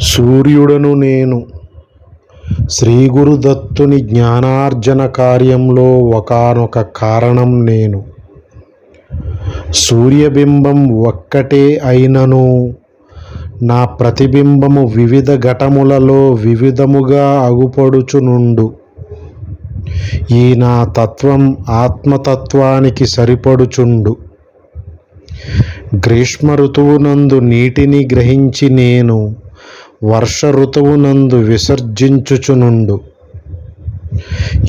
సూర్యుడను నేను శ్రీగురుదత్తుని జ్ఞానార్జన కార్యంలో ఒకానొక కారణం నేను. సూర్యబింబం ఒక్కటే అయినను నా ప్రతిబింబము వివిధ ఘటములలో వివిధముగా అగుపడుచునుండు. ఈ నా తత్వం ఆత్మతత్వానికి సరిపడుచుండు. గ్రీష్మ ఋతువునందు నీటిని గ్రహించి నేను వర్ష ఋతువునందు విసర్జించుచునుండు.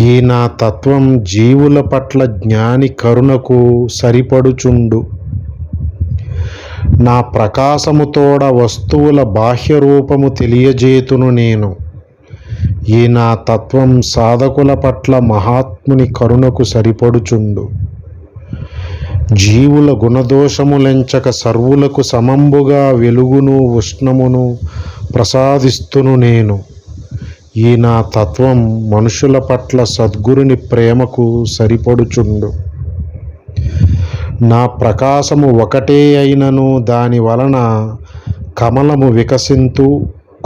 ఈ నా తత్వం జీవుల పట్ల జ్ఞాని కరుణకు సరిపడుచుండు. నా ప్రకాశముతోడ వస్తువుల బాహ్య రూపము తెలియజేతును నేను. ఈ నా తత్వం సాధకుల పట్ల మహాత్ముని కరుణకు సరిపడుచుండు. జీవుల గుణదోషములెంచక సర్వులకు సమంబుగా వెలుగును ఉష్ణమును ప్రసాదిస్తును నేను. ఈ నా తత్వం మనుషుల పట్ల సద్గురుని ప్రేమకు సరిపడుచుండు. నా ప్రకాశము ఒకటే అయినను దాని వలన కమలము వికసింతు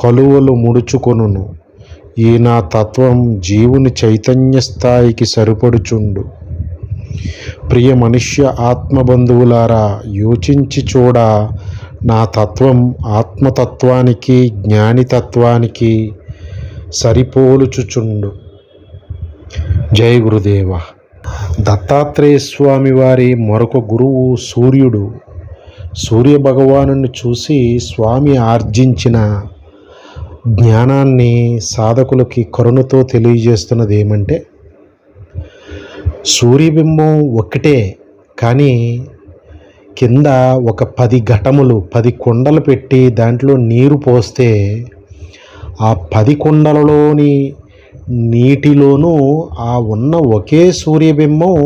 కలువలు ముడుచుకొనును. ఈ నా తత్వం జీవుని చైతన్య స్థాయికి సరిపడుచుండు. ప్రియ మనుష్య ఆత్మబంధువులారా, యోచించి చూడ నా తత్వం ఆత్మతత్వానికి జ్ఞానితత్వానికి సరిపోలుచుచుండు. జై గురుదేవ. దత్తాత్రేయ స్వామి వారి మరొక గురువు సూర్యుడు. సూర్య భగవాను చూసి స్వామి ఆర్జించిన జ్ఞానాన్ని సాధకులకి కరుణతో తెలియజేస్తున్నది ఏమంటే, సూర్యబింబం ఒక్కటే కానీ కింద ఒక 10 ఘటములు 10 కుండలు పెట్టి దాంట్లో నీరు పోస్తే ఆ 10 కుండలలోని నీటిలోనూ ఆ ఉన్న ఒకే సూర్యబింబం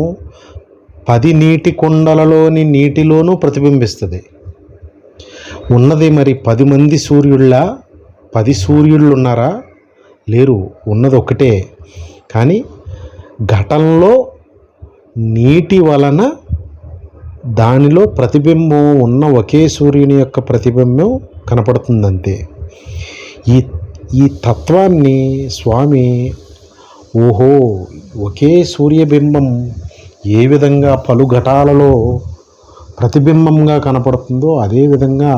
10 నీటి కుండలలోని నీటిలోనూ ప్రతిబింబిస్తుంది. ఉన్నది మరి 10 మంది సూర్యుళ్ళ? 10 సూర్యుళ్ళు ఉన్నారా? లేరు. ఉన్నది ఒకటే. కానీ ఘటంలో నీటి వలన దానిలో ప్రతిబింబం ఉన్న ఒకే సూర్యుని యొక్క ప్రతిబింబం కనపడుతుందంతే. ఈ తత్వాన్ని స్వామి ఓహో, ఒకే సూర్యబింబం ఏ విధంగా పలు ఘటాలలో ప్రతిబింబంగా కనపడుతుందో అదేవిధంగా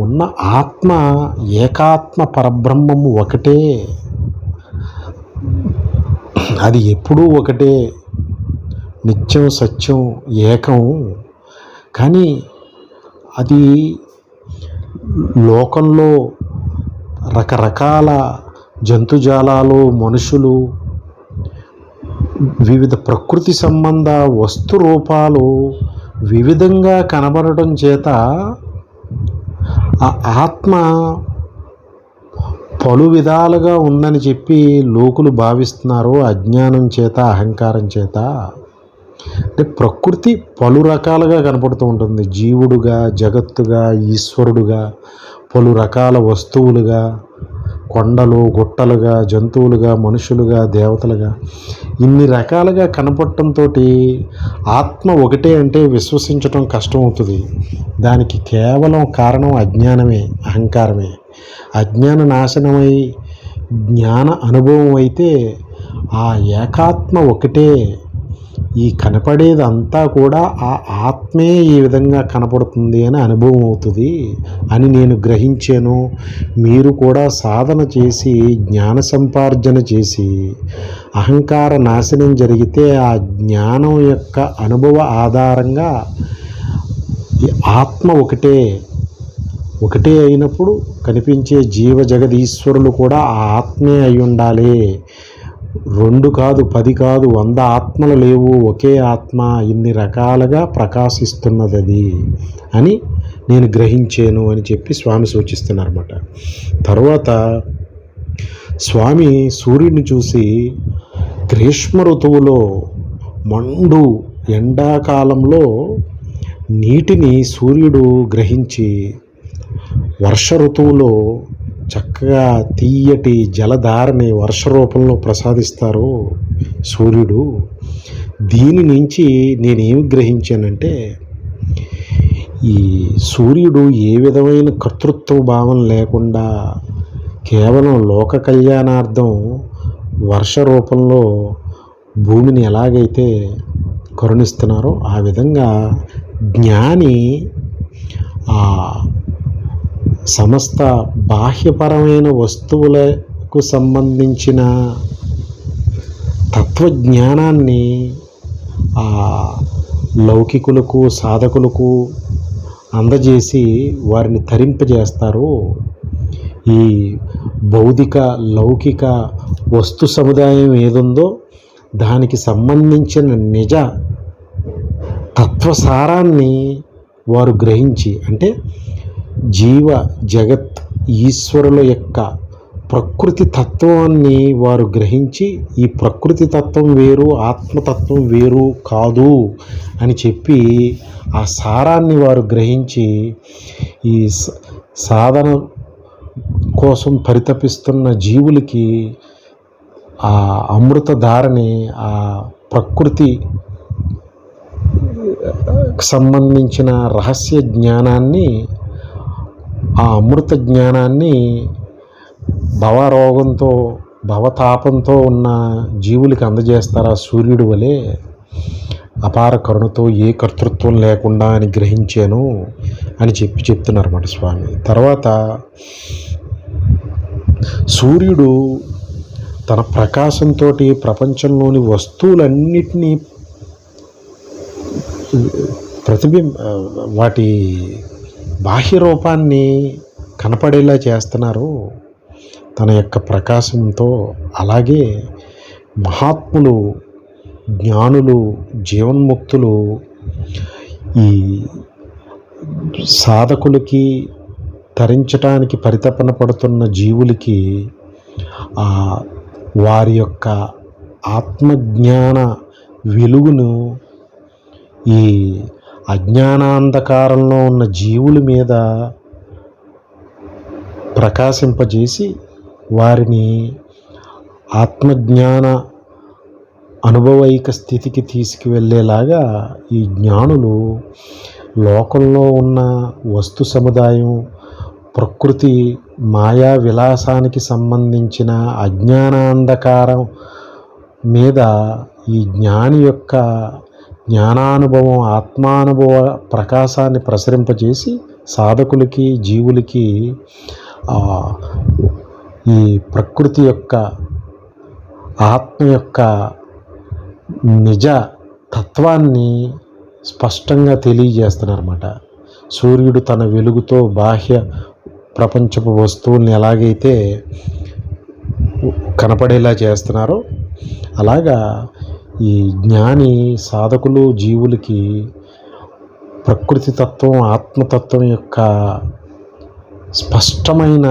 ఉన్న ఆత్మ ఏకాత్మ పరబ్రహ్మము ఒకటే. అది ఎప్పుడూ ఒకటే, నిత్యం సత్యం ఏకం. కానీ అది లోకంలో రకరకాల జంతుజాలాలు, మనుషులు, వివిధ ప్రకృతి సంబంధ వస్తు రూపాలు వివిధంగా కనబడటం చేత ఆ ఆత్మ పలు విధాలుగా ఉందని చెప్పి లోకులు భావిస్తున్నారు. అజ్ఞానం చేత, అహంకారం చేత. అంటే ప్రకృతి పలు రకాలుగా కనపడుతూ ఉంటుంది. జీవుడుగా, జగత్తుగా, ఈశ్వరుడుగా, పలు రకాల వస్తువులుగా, కొండలు గుట్టలుగా, జంతువులుగా, మనుషులుగా, దేవతలుగా, ఇన్ని రకాలుగా కనపడటంతో ఆత్మ ఒకటే అంటే విశ్వసించటం కష్టమవుతుంది. దానికి కేవలం కారణం అజ్ఞానమే, అహంకారమే. అజ్ఞాన నాశనమై జ్ఞాన అనుభవం అయితే ఆ ఏకాత్మ ఒకటే. ఈ కనపడేదంతా కూడా ఆ ఆత్మే ఈ విధంగా కనపడుతుంది అని అనుభవం అవుతుంది అని నేను గ్రహించాను. మీరు కూడా సాధన చేసి జ్ఞాన సంపార్జన చేసి అహంకార నాశనం జరిగితే ఆ జ్ఞానం యొక్క అనుభవ ఆధారంగా ఈ ఆత్మ ఒకటే అయినప్పుడు కనిపించే జీవ జగదీశ్వరులు కూడా ఆ ఆత్మే అయి ఉండాలి. 2 కాదు, 10 కాదు, 100 ఆత్మలు లేవు, ఒకే ఆత్మ ఇన్ని రకాలుగా ప్రకాశిస్తున్నది అది అని నేను గ్రహించాను అని చెప్పి స్వామి సూచిస్తున్నారన్నమాట. తర్వాత స్వామి సూర్యుడిని చూసి గ్రీష్మ ఋతువులో మండు ఎండాకాలంలో నీటిని సూర్యుడు గ్రహించి వర్ష ఋతువులో చక్కగా తీయటి జలధారని వర్ష రూపంలో ప్రసాదిస్తారు సూర్యుడు. దీని నుంచి నేనేమి గ్రహించానంటే, ఈ సూర్యుడు ఏ విధమైన కర్తృత్వ భావం లేకుండా కేవలం లోక కళ్యాణార్థం వర్ష రూపంలో భూమిని ఎలాగైతే కరుణిస్తున్నారో ఆ విధంగా జ్ఞాని ఆ సమస్త బాహ్యపరమైన వస్తువులకు సంబంధించిన తత్వజ్ఞానాన్ని ఆ లౌకికులకు సాధకులకు అందజేసి వారిని తరింపజేస్తారు. ఈ భౌతిక లౌకిక వస్తు సముదాయం ఏదుందో దానికి సంబంధించిన నిజ తత్వసారాన్ని వారు గ్రహించి, అంటే జీవ జగత్ ఈశ్వరుల యొక్క ప్రకృతి తత్వాన్ని వారు గ్రహించి, ఈ ప్రకృతి తత్వం వేరు ఆత్మతత్వం వేరు కాదు అని చెప్పి ఆ సారాన్ని వారు గ్రహించి ఈ సాధన కోసం పరితపిస్తున్న జీవులకి ఆ అమృతధారని, ఆ ప్రకృతి సంబంధించిన రహస్య జ్ఞానాన్ని, ఆ అమృత జ్ఞానాన్ని భవరోగంతో భవతాపంతో ఉన్న జీవులకి అందజేస్తారు. ఆ సూర్యుడి వలె అపార కరుణతో ఏ కర్తృత్వం లేకుండా అని గ్రహించాను అని చెప్తున్నారు అన్నమాట స్వామి. తర్వాత సూర్యుడు తన ప్రకాశంతో ప్రపంచంలోని వస్తువులన్నిటినీ వాటి బాహ్య రూపాన్ని కనపడేలా చేస్తున్నారు తన యొక్క ప్రకాశంతో. అలాగే మహాత్ములు, జ్ఞానులు, జీవన్ముక్తులు ఈ సాధకులకి తరించటానికి పరితపన పడుతున్న జీవులకి వారి యొక్క ఆత్మజ్ఞాన వెలుగును ఈ అజ్ఞానాంధకారంలో ఉన్న జీవుల మీద ప్రకాశింపజేసి వారిని ఆత్మజ్ఞాన అనుభవైక స్థితికి తీసుకువెళ్ళేలాగా ఈ జ్ఞానులు లోకంలో ఉన్న వస్తు సముదాయం, ప్రకృతి మాయా విలాసానికి సంబంధించిన అజ్ఞానాంధకారం మీద ఈ జ్ఞాని యొక్క జ్ఞానానుభవం, ఆత్మానుభవ ప్రకాశాన్ని ప్రసరింపజేసి సాధకులకి, జీవులకి ఈ ప్రకృతి యొక్క, ఆత్మ యొక్క నిజ తత్వాన్ని స్పష్టంగా తెలియజేస్తున్నారన్నమాట. సూర్యుడు తన వెలుగుతో బాహ్య ప్రపంచపు వస్తువుల్ని ఎలాగైతే కనపడేలా చేస్తున్నారో అలాగా ఈ జ్ఞాని సాధకులు, జీవులకి ప్రకృతి తత్వం, ఆత్మతత్వం యొక్క స్పష్టమైన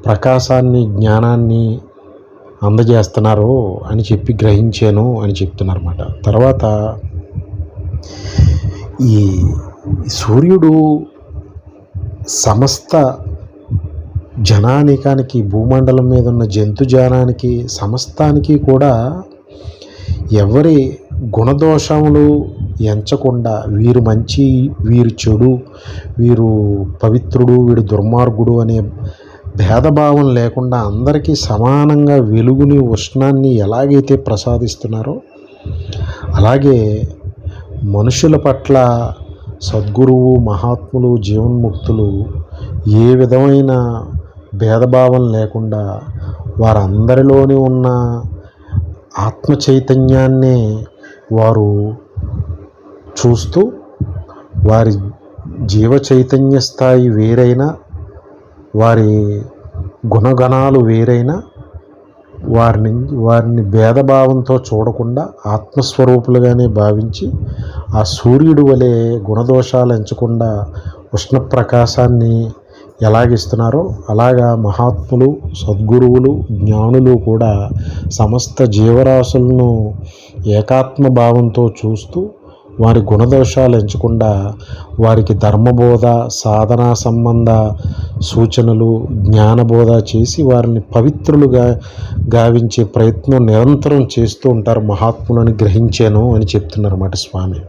ప్రకాశాన్ని, జ్ఞానాన్ని అందజేస్తున్నారు అని చెప్పి గ్రహించాను అని చెప్తున్నారన్నమాట. తర్వాత ఈ సూర్యుడు సమస్త జనానికానికి, భూమండలం మీద ఉన్న జంతుజానానికి, సమస్తానికి కూడా ఎవరి గుణదోషములు ఎంచకుండా వీరు మంచి, వీరు చెడు, వీరు పవిత్రుడు, వీడు దుర్మార్గుడు అనే భేదభావం లేకుండా అందరికీ సమానంగా వెలుగుని, ఉష్ణాన్ని ఎలాగైతే ప్రసాదిస్తున్నారో అలాగే మనుషుల పట్ల సద్గురువు, మహాత్ములు, జీవన్ముక్తులు ఏ విధమైన భేదభావం లేకుండా వారందరిలోని ఉన్న ఆత్మ చైతన్యాన్నే వారు చూస్తూ, వారి జీవ చైతన్య స్థాయి వేరైనా, వారి గుణగణాలు వేరైనా వారిని భేదభావంతో చూడకుండా ఆత్మస్వరూపులుగానే భావించి ఆ సూర్యుడు వలె గుణదోషాలు ఎంచకుండా ఉష్ణ ప్రకాశాన్ని ఎలాగిస్తున్నారో అలాగా మహాత్ములు, సద్గురువులు, జ్ఞానులు కూడా సమస్త జీవరాశులను ఏకాత్మ భావంతో చూస్తూ వారి గుణదోషాలు ఎంచకుండా వారికి ధర్మబోధ, సాధనా సంబంధ సూచనలు, జ్ఞానబోధ చేసి వారిని పవిత్రులుగా గావించే ప్రయత్నం నిరంతరం చేస్తూ ఉంటారు మహాత్ములని గ్రహించాను అని చెప్తున్నారు అన్నమాట స్వామి.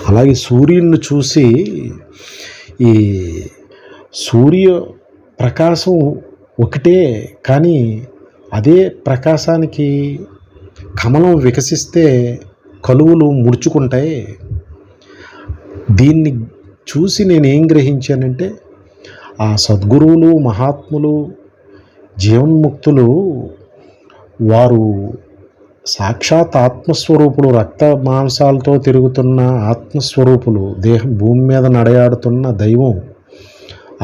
అలాగే సూర్యుడిని చూసి ఈ సూర్య ప్రకాశం ఒకటే, కానీ అదే ప్రకాశానికి కమలం వికసిస్తే కలువలు ముడుచుకుంటాయి. దీన్ని చూసి నేనేం గ్రహించానంటే, ఆ సద్గురువులు, మహాత్ములు, జీవన్ముక్తులు వారు సాక్షాత్ ఆత్మస్వరూపులు, రక్త మాంసాలతో తిరుగుతున్న ఆత్మస్వరూపులు. దేహం భూమి మీద నడయాడుతున్న దైవం,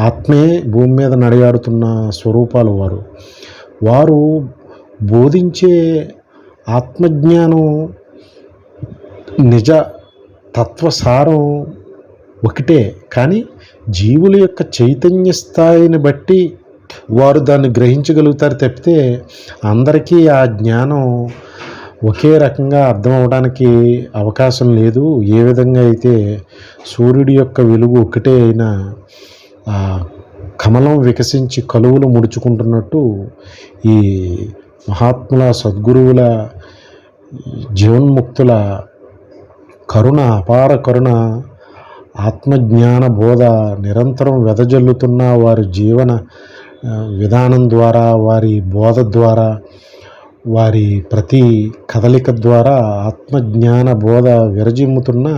ఆత్మే భూమి మీద నడయాడుతున్న స్వరూపాలు వారు. వారు బోధించే ఆత్మజ్ఞానం, నిజ తత్వసారం ఒకటే, కానీ జీవుల యొక్క చైతన్య స్థాయిని బట్టి వారు దాన్ని గ్రహించగలుగుతారు తప్పితే అందరికీ ఆ జ్ఞానం ఒకే రకంగా అర్థం అవడానికి అవకాశం లేదు. ఏ విధంగా అయితే సూర్యుడి యొక్క వెలుగు ఒకటే అయినా కమలం వికసించి కలువలు ముడుచుకుంటున్నట్టు ఈ మహాత్ముల, సద్గురువుల, జీవన్ముక్తుల కరుణ, అపార కరుణ, ఆత్మజ్ఞాన బోధ నిరంతరం వెదజల్లుతున్న వారి జీవన విధానం ద్వారా, వారి బోధ ద్వారా, వారి ప్రతి కదలిక ద్వారా ఆత్మజ్ఞాన బోధ విరజిమ్ముతున్న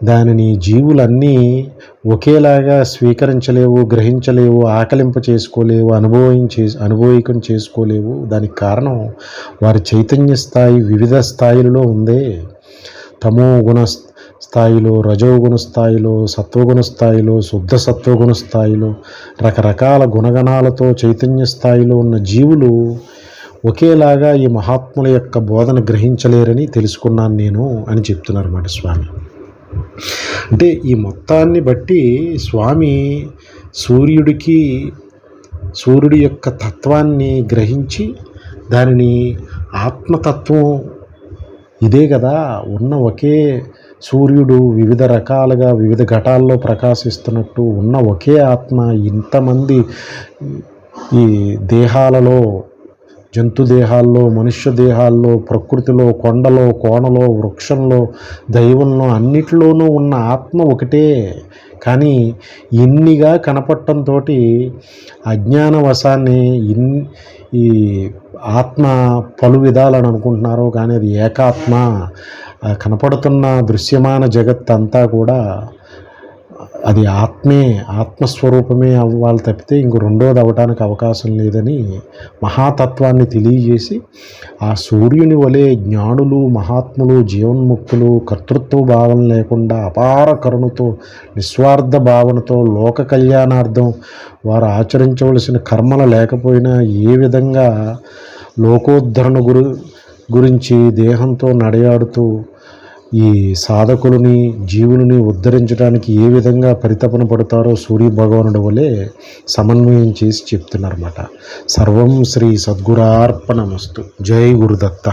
దానిని జీవులన్నీ ఒకేలాగా స్వీకరించలేవు, గ్రహించలేవు, ఆకలింప చేసుకోలేవు, అనుభవికం చేసుకోలేవు. దానికి కారణం వారి చైతన్య స్థాయి వివిధ స్థాయిలలో ఉందే. తమో గుణ స్థాయిలో, రజోగుణ స్థాయిలో, సత్వగుణ స్థాయిలో, శుద్ధ సత్వగుణ స్థాయిలో, రకరకాల గుణగణాలతో చైతన్య స్థాయిలో ఉన్న జీవులు ఒకేలాగా ఈ మహాత్ముల యొక్క బోధన గ్రహించలేరని తెలుసుకున్నాను నేను అని చెప్తున్నారు అన్నమాట స్వామి. అంటే ఈ మొత్తాన్ని బట్టి స్వామి సూర్యుడి యొక్క తత్వాన్ని గ్రహించి దానిని ఆత్మతత్వం ఇదే కదా, ఉన్న ఒకే సూర్యుడు వివిధ రకాలుగా వివిధ ఘటాల్లో ప్రకాశిస్తున్నట్టు ఉన్న ఒకే ఆత్మ ఇంతమంది ఈ దేహాలలో, జంతు దేహాల్లో, మనుష్య దేహాల్లో, ప్రకృతిలో, కొండలో, కోణలో, వృక్షంలో, దైవంలో, అన్నిటిలోనూ ఉన్న ఆత్మ ఒకటే. కానీ ఇన్నిగా కనపడటంతో అజ్ఞానవశాన్ని ఈ ఆత్మ పలు విధాలని అనుకుంటున్నారు. కానీ అది ఏకాత్మ. కనపడుతున్న దృశ్యమాన జగత్తంతా కూడా అది ఆత్మే, ఆత్మస్వరూపమే అవ్వాలి తప్పితే ఇంకో రెండోది అవ్వటానికి అవకాశం లేదని మహాతత్వాన్ని తెలియజేసి, ఆ సూర్యుని వలె జ్ఞానులు, మహాత్ములు, జీవన్ముక్తులు కర్తృత్వ భావన లేకుండా అపార కరుణతో, నిస్వార్థ భావనతో లోక కళ్యాణార్థం వారు ఆచరించవలసిన కర్మలు లేకపోయినా ఏ విధంగా లోకోద్ధరణ గురించి దేహంతో నడయాడుతూ ఈ సాధకులని, జీవులని ఉద్ధరించడానికి ఏ విధంగా పరితపన పడతారో సూర్య భగవానుడి వలె సమన్వయం చేసి చెప్తున్నారన్నమాట. సర్వం శ్రీ సద్గురార్పణమస్తు. జై గురుదత్త.